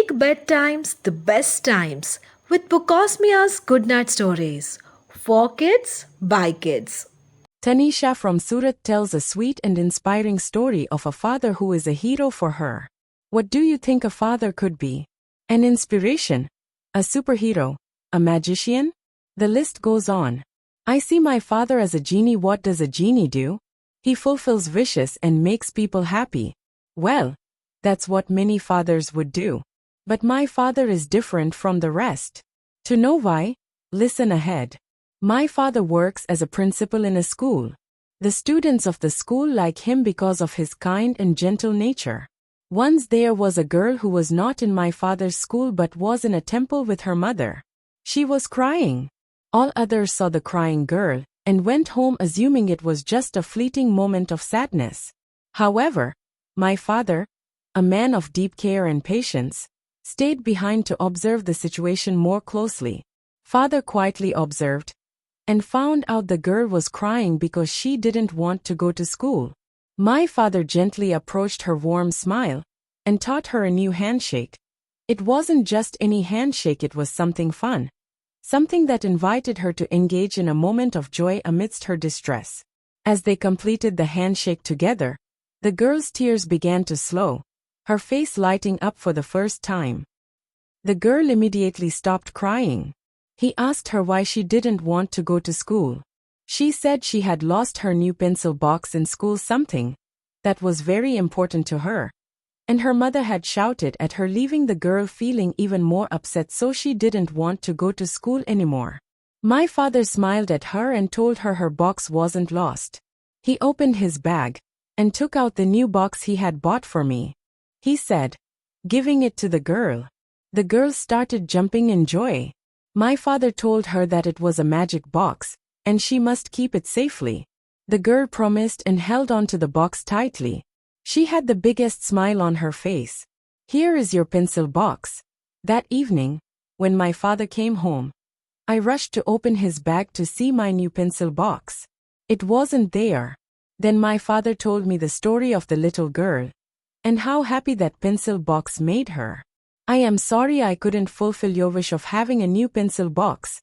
Make bedtimes the best times with Bookosmia's Goodnight Stories. For kids, by kids. Tanisha from Surat tells a sweet and inspiring story of a father who is a hero for her. What do you think a father could be? An inspiration? A superhero? A magician? The list goes on. I see my father as a genie. What does a genie do? He fulfills wishes and makes people happy. Well, that's what many fathers would do. But my father is different from the rest. To know why, listen ahead. My father works as a principal in a school. The students of the school like him because of his kind and gentle nature. Once there was a girl who was not in my father's school but was in a temple with her mother. She was crying. All others saw the crying girl and went home assuming it was just a fleeting moment of sadness. However, my father, a man of deep care and patience, stayed behind to observe the situation more closely. Father quietly observed and found out the girl was crying because she didn't want to go to school. My father gently approached her warm smile and taught her a new handshake. It wasn't just any handshake, it was something fun. Something that invited her to engage in a moment of joy amidst her distress. As they completed the handshake together, the girl's tears began to slow, her face lighting up for the first time. The girl immediately stopped crying. He asked her why she didn't want to go to school. She said she had lost her new pencil box in school, something that was very important to her. And her mother had shouted at her, leaving the girl feeling even more upset, so she didn't want to go to school anymore. My father smiled at her and told her her box wasn't lost. He opened his bag and took out the new box he had bought for me. He said, giving it to the girl. The girl started jumping in joy. My father told her that it was a magic box, and she must keep it safely. The girl promised and held on to the box tightly. She had the biggest smile on her face. Here is your pencil box. That evening, when my father came home, I rushed to open his bag to see my new pencil box. It wasn't there. Then my father told me the story of the little girl, and how happy that pencil box made her. I am sorry I couldn't fulfill your wish of having a new pencil box,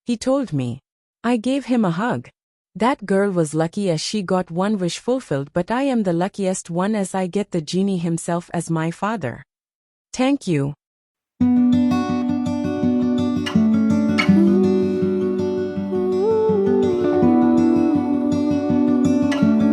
he told me. I gave him a hug. That girl was lucky as she got one wish fulfilled, but I am the luckiest one as I get the genie himself as my father. Thank you.